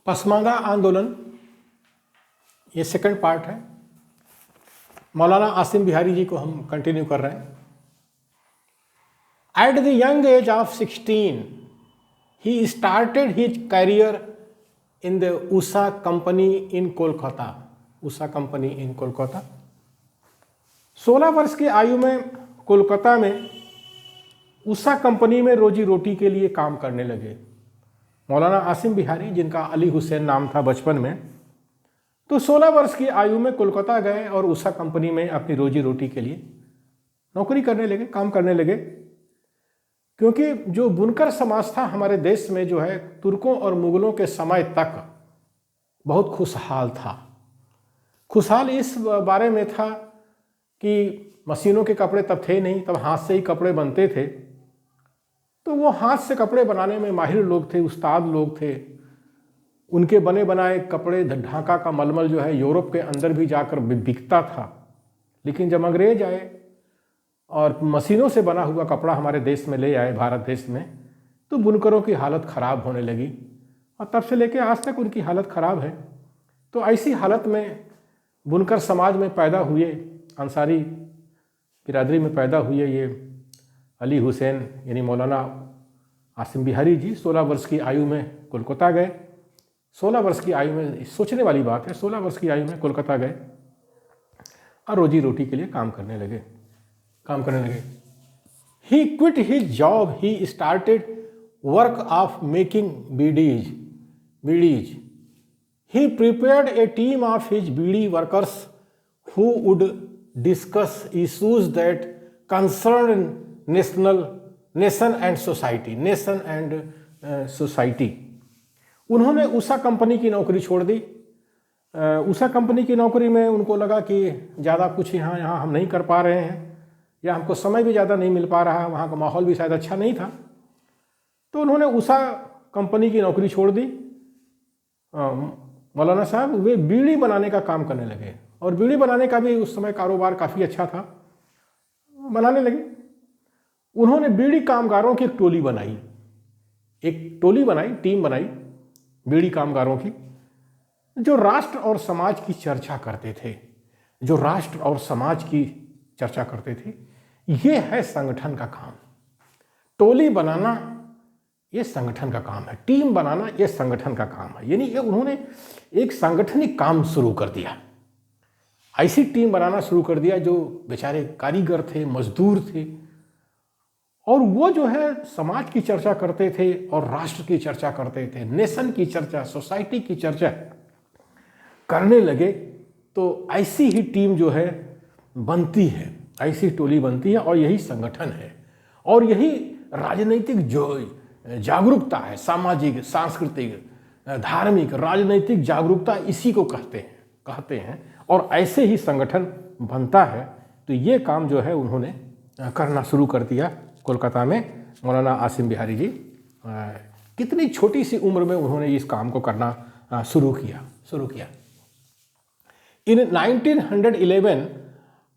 पसमानदा आंदोलन, ये second part है। मौलाना आसिम बिहारी जी को हम कंटिन्यू कर रहे हैं। At the young age of 16 he started his career in the Usha company in Kolkata. Usha company इन कोलकाता। 16 वर्ष की आयु में कोलकाता में उषा कंपनी में रोजी रोटी के लिए काम करने लगे। मौलाना आसिम बिहारी, जिनका अली हुसैन नाम था बचपन में, तो 16 वर्ष की आयु में कोलकाता गए और उषा कंपनी में अपनी रोजी रोटी के लिए नौकरी करने लगे, काम करने लगे। क्योंकि जो बुनकर समाज था हमारे देश में, जो है तुर्कों और मुगलों के समय तक बहुत खुशहाल था। खुशहाल इस बारे में था कि मशीनों के कपड़े तब थे नहीं, तब हाथ से ही कपड़े बनते थे। तो वो हाथ से कपड़े बनाने में माहिर लोग थे, उस्ताद लोग थे। उनके बने बनाए कपड़े, ढाका का मलमल जो है यूरोप के अंदर भी जाकर बिकता था। लेकिन जब अंग्रेज आए और मशीनों से बना हुआ कपड़ा हमारे देश में ले आए, भारत देश में, तो बुनकरों की हालत ख़राब होने लगी और तब से लेकर आज तक उनकी हालत ख़राब है। तो ऐसी हालत में बुनकर समाज में पैदा हुए, अंसारी बिरादरी में पैदा हुए ये अली हुसैन यानी मौलाना आसिम बिहारी जी 16 वर्ष की आयु में कोलकाता गए। 16 वर्ष की आयु में, सोचने वाली बात है, 16 वर्ष की आयु में कोलकाता गए और रोजी रोटी के लिए काम करने लगे। He quit his job, he started work of making bidis. He prepared a team of his bidi workers who would discuss issues that concern nation and society। उन्होंने उषा कंपनी की नौकरी छोड़ दी। उषा कंपनी की नौकरी में उनको लगा कि ज़्यादा कुछ यहाँ हम नहीं कर पा रहे हैं, या हमको समय भी ज़्यादा नहीं मिल पा रहा है, वहाँ का माहौल भी शायद अच्छा नहीं था। तो उन्होंने उषा कंपनी की नौकरी छोड़ दी। मौलाना साहब वे बीड़ी बनाने का काम करने लगे, और बीड़ी बनाने का भी उस समय कारोबार काफ़ी अच्छा था, बनाने लगे। उन्होंने बीड़ी कामगारों की एक टोली बनाई, टीम बनाई बीड़ी कामगारों की, जो राष्ट्र और समाज की चर्चा करते थे। ये है संगठन का काम। टोली बनाना ये संगठन का काम है, टीम बनाना ये संगठन का काम है। यानी ये उन्होंने एक सांगठनिक काम शुरू कर दिया, ऐसी टीम बनाना शुरू कर दिया जो बेचारे कारीगर थे, मजदूर थे, और वो जो है समाज की चर्चा करते थे और राष्ट्र की चर्चा करते थे, नेशन की चर्चा, सोसाइटी की चर्चा करने लगे। तो ऐसी ही टीम जो है बनती है, ऐसी टोली बनती है, और यही संगठन है, और यही राजनीतिक जो जागरूकता है, सामाजिक, सांस्कृतिक, धार्मिक, राजनीतिक जागरूकता, इसी को कहते हैं। और ऐसे ही संगठन बनता है। तो ये काम जो है उन्होंने करना शुरू कर दिया कोलकाता में। मौलाना आसिम बिहारी जी कितनी छोटी सी उम्र में उन्होंने इस काम को करना शुरू किया। इन 1911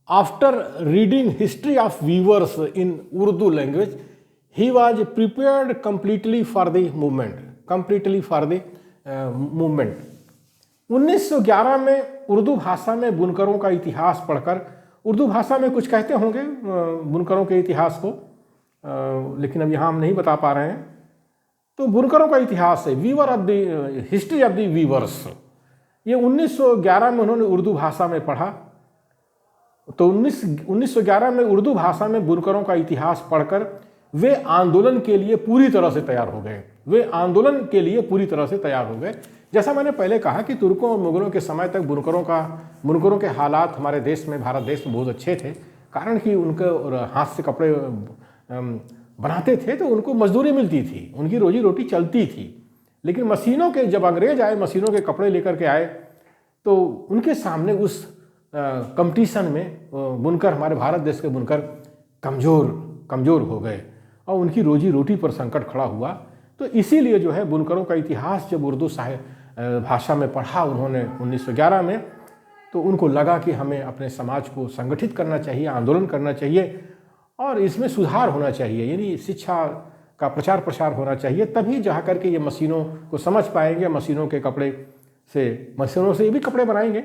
after reading history of viewers in Urdu language he was prepared completely for the movement। 1911 में उर्दू भाषा में बुनकरों का इतिहास पढ़कर, उर्दू भाषा में कुछ कहते होंगे बुनकरों के इतिहास को, लेकिन अब यहाँ हम नहीं बता पा रहे हैं। तो बुनकरों का इतिहास है, हिस्ट्री ऑफ द वीवर्स, ये 1911 में उन्होंने उर्दू भाषा में पढ़ा। तो 1911 में उर्दू भाषा में बुनकरों का इतिहास पढ़कर वे आंदोलन के लिए पूरी तरह से तैयार हो गए। जैसा मैंने पहले कहा कि तुर्कों और मुगलों के समय तक बुनकरों के हालात हमारे देश में, भारत देश में बहुत अच्छे थे, कारण कि उनके हाथ से कपड़े बनाते थे तो उनको मजदूरी मिलती थी, उनकी रोजी रोटी चलती थी। लेकिन जब अंग्रेज आए, मशीनों के कपड़े लेकर के आए, तो उनके सामने उस कंपटीशन में बुनकर, हमारे भारत देश के बुनकर कमज़ोर हो गए और उनकी रोजी रोटी पर संकट खड़ा हुआ। तो इसीलिए जो है बुनकरों का इतिहास जब उर्दू भाषा में पढ़ा उन्होंने 1911 में, तो उनको लगा कि हमें अपने समाज को संगठित करना चाहिए, आंदोलन करना चाहिए और इसमें सुधार होना चाहिए। यानी शिक्षा का प्रचार प्रसार होना चाहिए, तभी जा करके ये मशीनों को समझ पाएंगे, मशीनों से ये भी कपड़े बनाएंगे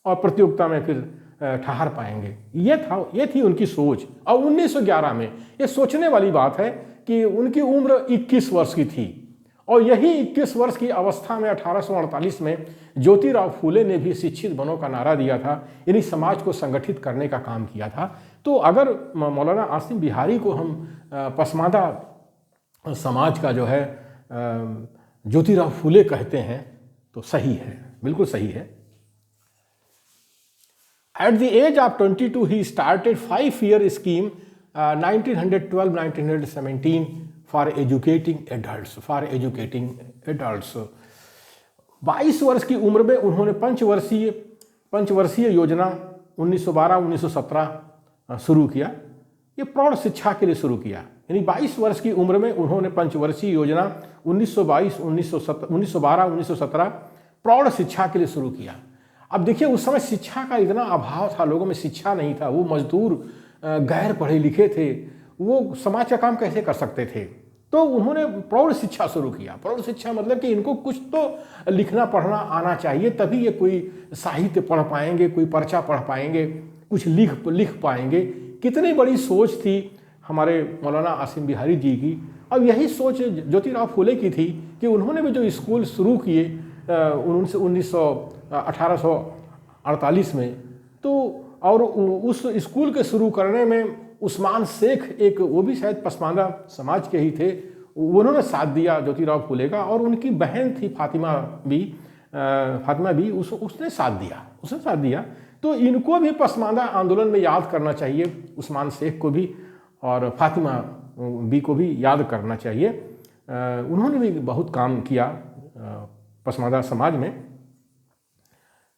और प्रतियोगिता में फिर ठहर पाएंगे। ये थी उनकी सोच। और 1911 में ये सोचने वाली बात है कि उनकी उम्र 21 वर्ष की थी और यही 21 वर्ष की अवस्था में 1848 में ज्योतिराव फूले ने भी शिक्षित बनो का नारा दिया था, यानी समाज को संगठित करने का काम किया था। तो अगर मौलाना आसिम बिहारी को हम पसमानदा समाज का जो है ज्योतिराव फूले कहते हैं तो सही है, बिल्कुल सही है। At the age of 22, he started 5-year scheme 1912-1917 for educating adults. 22 वर्ष की उम्र में उन्होंने पंचवर्षीय योजना 1912-1917 शुरू किया। ये प्रौढ़ शिक्षा के लिए शुरू किया, यानी 22 वर्ष की उम्र में उन्होंने पंचवर्षीय योजना 1912-1917 प्रौढ़ शिक्षा के लिए शुरू किया। अब देखिए, उस समय शिक्षा का इतना अभाव था, लोगों में शिक्षा नहीं था, वो मजदूर गैर पढ़े लिखे थे, वो समाज का काम कैसे कर सकते थे। तो उन्होंने प्रौढ़ शिक्षा शुरू किया। प्रौढ़ शिक्षा मतलब कि इनको कुछ तो लिखना पढ़ना आना चाहिए, तभी ये कोई साहित्य पढ़ पाएंगे, कोई पर्चा पढ़ पाएंगे, कुछ लिख पाएंगे। कितनी बड़ी सोच थी हमारे मौलाना आसिम बिहारी जी की। अब यही सोच ज्योतिराव फूले की थी कि उन्होंने भी जो स्कूल शुरू किए 1848 में, तो और उस स्कूल के शुरू करने में उस्मान शेख, एक वो भी शायद पसमानदा समाज के ही थे, उन्होंने साथ दिया ज्योतिराव फूले का। और उनकी बहन थी फातिमा भी उसने साथ दिया। तो इनको भी पसमानदा आंदोलन में याद करना चाहिए, उस्मान शेख को भी और फातिमा बी को भी याद करना चाहिए। उन्होंने भी बहुत काम किया पसमानदा समाज में।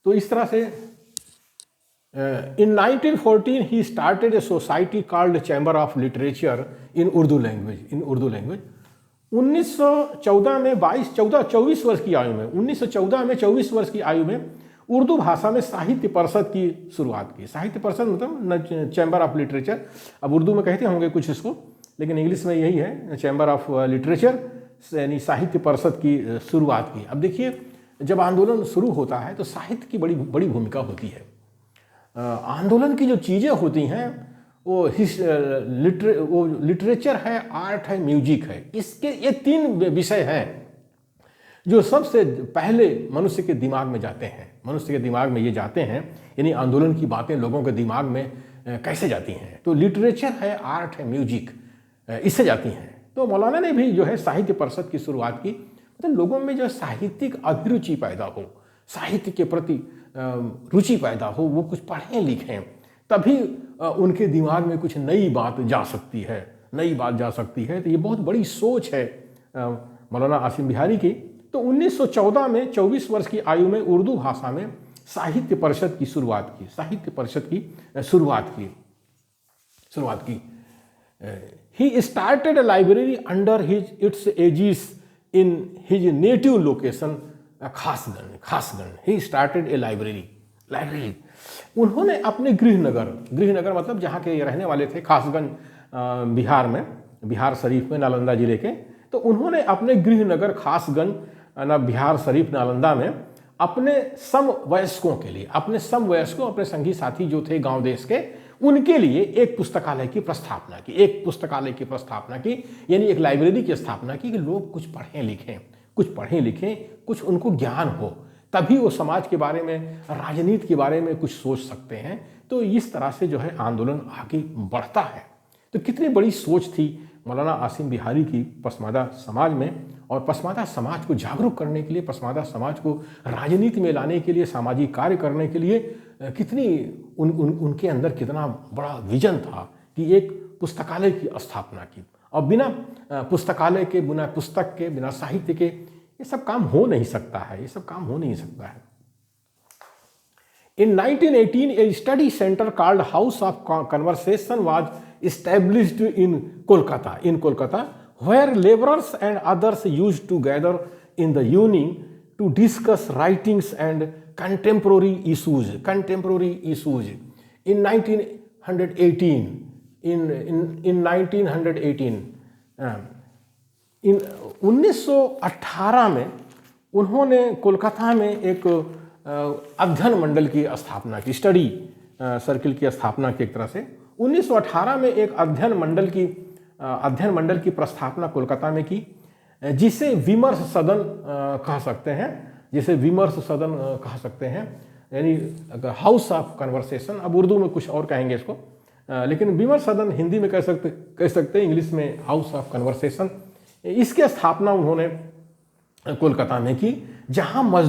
तो इस तरह से in 1914 he started a society called Chamber of Literature in Urdu language. 1914 में 24 वर्ष की आयु में 1914 में 24 वर्ष की आयु में उर्दू भाषा में साहित्य परिषद की शुरुआत की। साहित्य परिषद मतलब चैम्बर ऑफ लिटरेचर, अब उर्दू में कहते होंगे कुछ इसको, लेकिन इंग्लिश में यही है, चैम्बर ऑफ लिटरेचर, यानी साहित्य परिषद की शुरुआत की। अब देखिए, जब आंदोलन शुरू होता है तो साहित्य की बड़ी बड़ी भूमिका होती है। आंदोलन की जो चीज़ें होती हैं वो लिटरेचर है, आर्ट है, म्यूजिक है। इसके ये 3 विषय हैं जो सबसे पहले मनुष्य के दिमाग में जाते हैं। यानी आंदोलन की बातें लोगों के दिमाग में कैसे जाती हैं, तो लिटरेचर है, आर्ट है, म्यूजिक, इससे जाती हैं। तो मौलाना ने भी जो है साहित्य परिषद की शुरुआत की, मतलब लोगों में जो साहित्यिक अभिरुचि पैदा हो, साहित्य के प्रति रुचि पैदा हो, वो कुछ पढ़ें लिखें, तभी उनके दिमाग में कुछ नई बात जा सकती है। तो ये बहुत बड़ी सोच है मौलाना आसिम बिहारी की। तो 1914 में 24 वर्ष की आयु में उर्दू भाषा में साहित्य परिषद की शुरुआत की। He started a library under its aegis in his native location खासगंज। He started a library। उन्होंने अपने गृहनगर मतलब जहाँ के रहने वाले थे, खासगंज बिहार में, बिहार शरीफ में, नालंदा जिले के। तो उन्होंने अपने गृहनगर खासगंज बिहार शरीफ नालंदा में अपने समवयस्कों के लिए, अपने संगी साथी जो थे गांव देश के, उनके लिए एक पुस्तकालय की प्रस्तावना की, यानी एक लाइब्रेरी की स्थापना की कि लोग कुछ पढ़ें लिखें, कुछ उनको ज्ञान हो, तभी वो समाज के बारे में, राजनीति के बारे में कुछ सोच सकते हैं। तो इस तरह से जो है आंदोलन आगे बढ़ता है। तो कितनी बड़ी सोच थी मौलाना आसिम बिहारी की पसमानदा समाज में, और पसमानदा समाज को जागरूक करने के लिए, पसमानदा समाज को राजनीति में लाने के लिए, सामाजिक कार्य करने के लिए कितनी उनके अंदर कितना बड़ा विजन था कि एक पुस्तकालय की स्थापना की। और बिना पुस्तकालय के, बिना पुस्तक के, बिना साहित्य के ये सब काम हो नहीं सकता है। In 1918, a study center called House of Conversation was established in Kolkata, where laborers and others used to gather in the evening to discuss writings and contemporary issues. In 1918, इन 1918 में उन्होंने कोलकाता में एक अध्ययन मंडल की स्थापना की, स्टडी सर्किल की स्थापना की एक तरह से। 1918 में एक अध्ययन मंडल की प्रस्थापना कोलकाता में की, जिसे विमर्श सदन कह सकते हैं, यानी हाउस ऑफ कन्वर्सेशन। अब उर्दू में कुछ और कहेंगे इसको, लेकिन विमर्श सदन हिंदी में कह सकते हैं, इंग्लिश में हाउस ऑफ कन्वर्सेशन। इसकी स्थापना उन्होंने कोलकाता में की, जहां